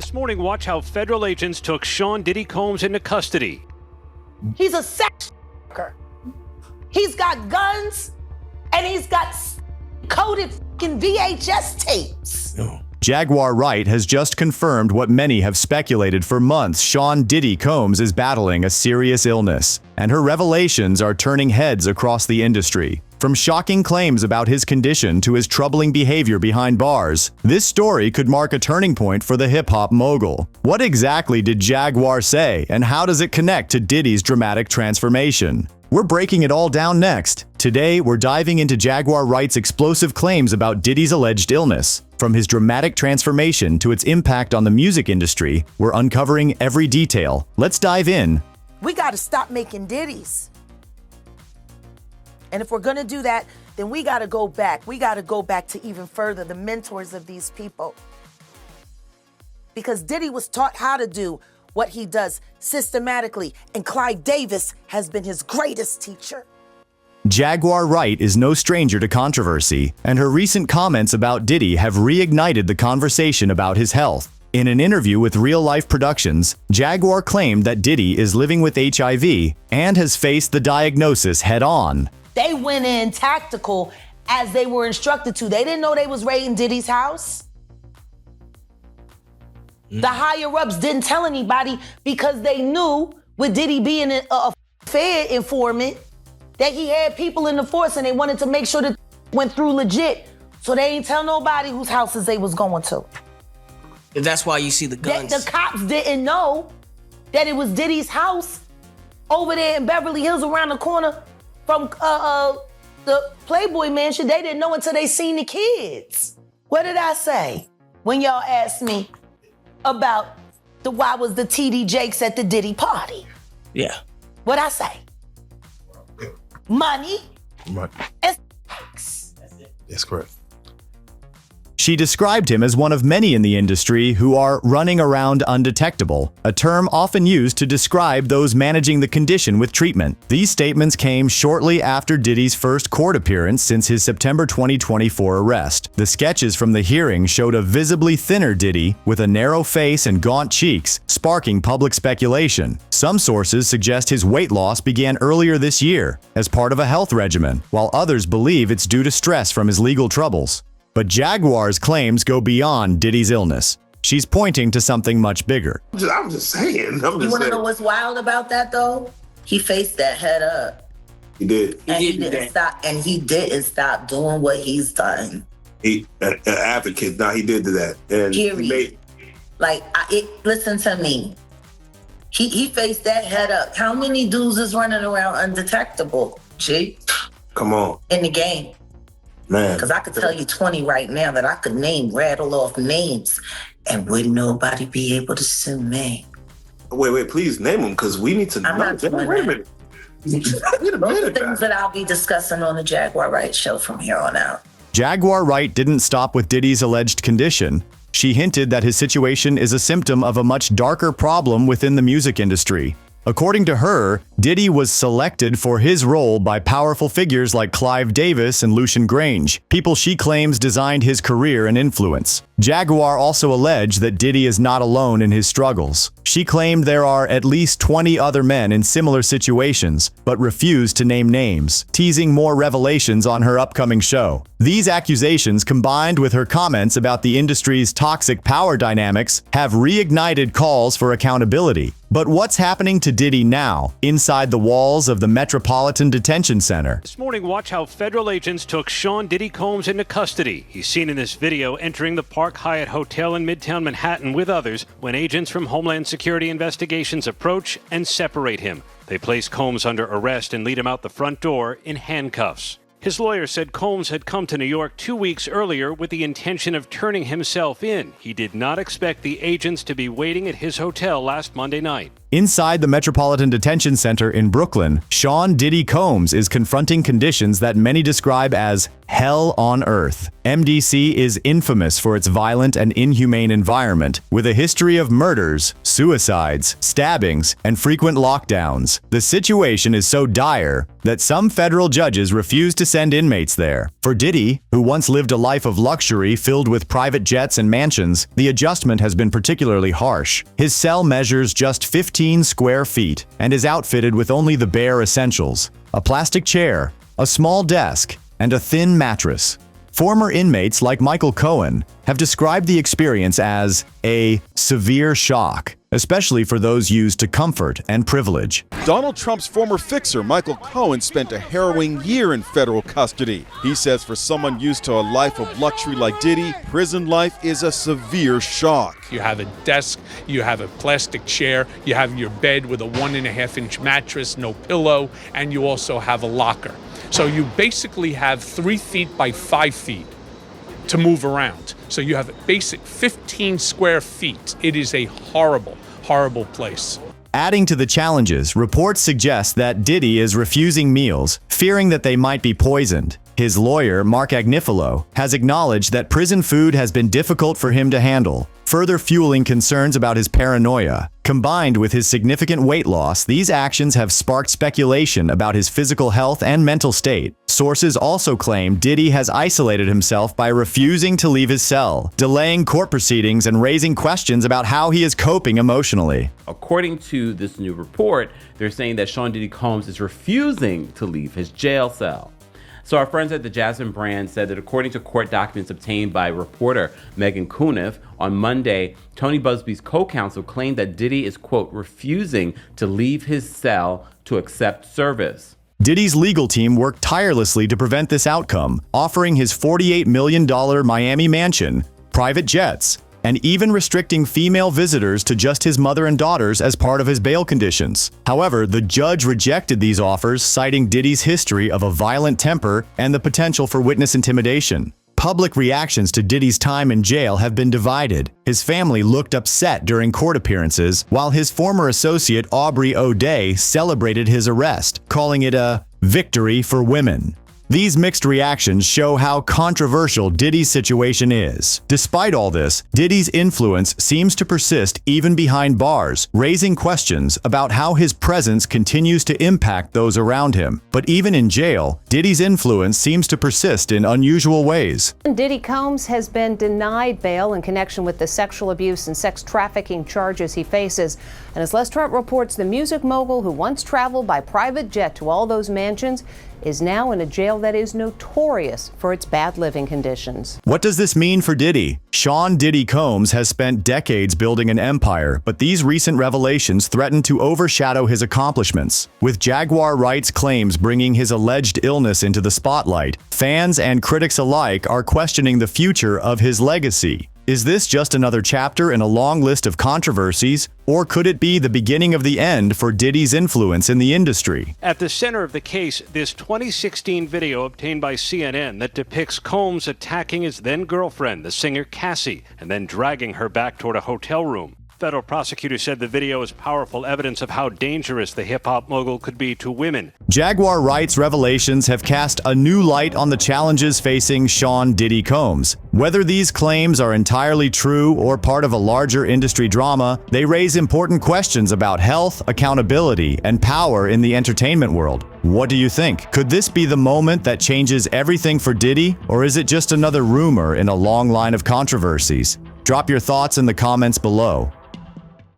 This morning, watch how federal agents took Sean Diddy Combs into custody. He's a sex worker. He's got guns and he's got coded fucking VHS tapes. Jaguar Wright has just confirmed what many have speculated for months. Sean Diddy Combs is battling a serious illness, and her revelations are turning heads across the industry. From shocking claims about his condition to his troubling behavior behind bars, this story could mark a turning point for the hip-hop mogul. What exactly did Jaguar say, and how does it connect to Diddy's dramatic transformation? We're breaking it all down next. Today, we're diving into Jaguar Wright's explosive claims about Diddy's alleged illness. From his dramatic transformation to its impact on the music industry, we're uncovering every detail. Let's dive in. We got to stop making ditties. And if we're going to do that, then we got to go back. We got to go back to even further, the mentors of these people. Because Diddy was taught how to do what he does systematically, and Clive Davis has been his greatest teacher. Jaguar Wright is no stranger to controversy, and her recent comments about Diddy have reignited the conversation about his health. In an interview with Real Life Productions, Jaguar claimed that Diddy is living with HIV and has faced the diagnosis head-on. They went in tactical as they were instructed to. They didn't know they was raiding Diddy's house. The higher-ups didn't tell anybody because they knew, with Diddy being a Fed informant, that he had people in the force and they wanted to make sure that went through legit. So they ain't tell nobody whose houses they was going to. And that's why you see the guns. The cops didn't know that it was Diddy's house over there in Beverly Hills around the corner from the Playboy Mansion. They didn't know until they seen the kids. What did I say when y'all asked me about why was the TD Jakes at the Diddy party? Yeah. What'd I say? Money. And sex. That's correct. She described him as one of many in the industry who are running around undetectable, a term often used to describe those managing the condition with treatment. These statements came shortly after Diddy's first court appearance since his September 2024 arrest. The sketches from the hearing showed a visibly thinner Diddy with a narrow face and gaunt cheeks, sparking public speculation. Some sources suggest his weight loss began earlier this year as part of a health regimen, while others believe it's due to stress from his legal troubles. But Jaguar's claims go beyond Diddy's illness. She's pointing to something much bigger. I'm just saying. You want to know what's wild about that, though? He faced that head up. He did. And he didn't stop. And he didn't stop doing what he's done. He an advocate. Now he did do that. And period. Listen to me. He faced that head up. How many dudes is running around undetectable? G. Come on. In the game. Man. Because I could tell you 20 right now that I could rattle off names, and wouldn't nobody be able to sue me. Wait, please name them, because we need to know. I'm not doing Wait a minute. Things that I'll be discussing on the Jaguar Wright show from here on out. Jaguar Wright didn't stop with Diddy's alleged condition. She hinted that his situation is a symptom of a much darker problem within the music industry. According to her, Diddy was selected for his role by powerful figures like Clive Davis and Lucian Grange, people she claims designed his career and influence. Jaguar also alleged that Diddy is not alone in his struggles. She claimed there are at least 20 other men in similar situations, but refused to name names, teasing more revelations on her upcoming show. These accusations, combined with her comments about the industry's toxic power dynamics, have reignited calls for accountability. But what's happening to Diddy now, inside the walls of the Metropolitan Detention Center? This morning, watch how federal agents took Sean Diddy Combs into custody. He's seen in this video entering the Park Hyatt Hotel in Midtown Manhattan with others when agents from Homeland Security Investigations approach and separate him. They place Combs under arrest and lead him out the front door in handcuffs. His lawyer said Combs had come to New York 2 weeks earlier with the intention of turning himself in. He did not expect the agents to be waiting at his hotel last Monday night. Inside the Metropolitan Detention Center in Brooklyn, Sean Diddy Combs is confronting conditions that many describe as hell on earth. MDC is infamous for its violent and inhumane environment, with a history of murders, suicides, stabbings, and frequent lockdowns. The situation is so dire that some federal judges refuse to send inmates there. For Diddy, who once lived a life of luxury filled with private jets and mansions, the adjustment has been particularly harsh. His cell measures just 15 square feet and is outfitted with only the bare essentials: a plastic chair, a small desk, and a thin mattress. Former inmates like Michael Cohen have described the experience as a severe shock, especially for those used to comfort and privilege. Donald Trump's former fixer, Michael Cohen, spent a harrowing year in federal custody. He says for someone used to a life of luxury like Diddy, prison life is a severe shock. You have a desk, you have a plastic chair, you have your bed with a 1.5-inch mattress, no pillow, and you also have a locker. So you basically have 3 feet by 5 feet to move around. So you have a basic 15 square feet. It is a horrible, horrible place. Adding to the challenges, reports suggest that Diddy is refusing meals, fearing that they might be poisoned. His lawyer, Mark Agnifilo, has acknowledged that prison food has been difficult for him to handle, further fueling concerns about his paranoia. Combined with his significant weight loss, these actions have sparked speculation about his physical health and mental state. Sources also claim Diddy has isolated himself by refusing to leave his cell, delaying court proceedings, and raising questions about how he is coping emotionally. According to this new report, they're saying that Sean Diddy Combs is refusing to leave his jail cell. So our friends at the Jasmine brand said that according to court documents obtained by reporter Megan Cuniff, on Monday, Tony Busby's co-counsel claimed that Diddy is, quote, refusing to leave his cell to accept service. Diddy's legal team worked tirelessly to prevent this outcome, offering his $48 million Miami mansion, private jets, and even restricting female visitors to just his mother and daughters as part of his bail conditions. However, the judge rejected these offers, citing Diddy's history of a violent temper and the potential for witness intimidation. Public reactions to Diddy's time in jail have been divided. His family looked upset during court appearances, while his former associate Aubrey O'Day celebrated his arrest, calling it a victory for women. These mixed reactions show how controversial Diddy's situation is. Despite all this, Diddy's influence seems to persist even behind bars, raising questions about how his presence continues to impact those around him. But even in jail, Diddy's influence seems to persist in unusual ways. Diddy Combs has been denied bail in connection with the sexual abuse and sex trafficking charges he faces. And as Les Trent reports, the music mogul who once traveled by private jet to all those mansions is now in a jail that is notorious for its bad living conditions. What does this mean for Diddy? Sean Diddy Combs has spent decades building an empire, but these recent revelations threaten to overshadow his accomplishments. With Jaguar Wright's claims bringing his alleged illness into the spotlight, fans and critics alike are questioning the future of his legacy. Is this just another chapter in a long list of controversies, or could it be the beginning of the end for Diddy's influence in the industry? At the center of the case, this 2016 video obtained by CNN that depicts Combs attacking his then-girlfriend, the singer Cassie, and then dragging her back toward a hotel room. Federal prosecutors said the video is powerful evidence of how dangerous the hip-hop mogul could be to women. Jaguar Wright's revelations have cast a new light on the challenges facing Sean Diddy Combs. Whether these claims are entirely true or part of a larger industry drama, they raise important questions about health, accountability, and power in the entertainment world. What do you think? Could this be the moment that changes everything for Diddy, or is it just another rumor in a long line of controversies? Drop your thoughts in the comments below.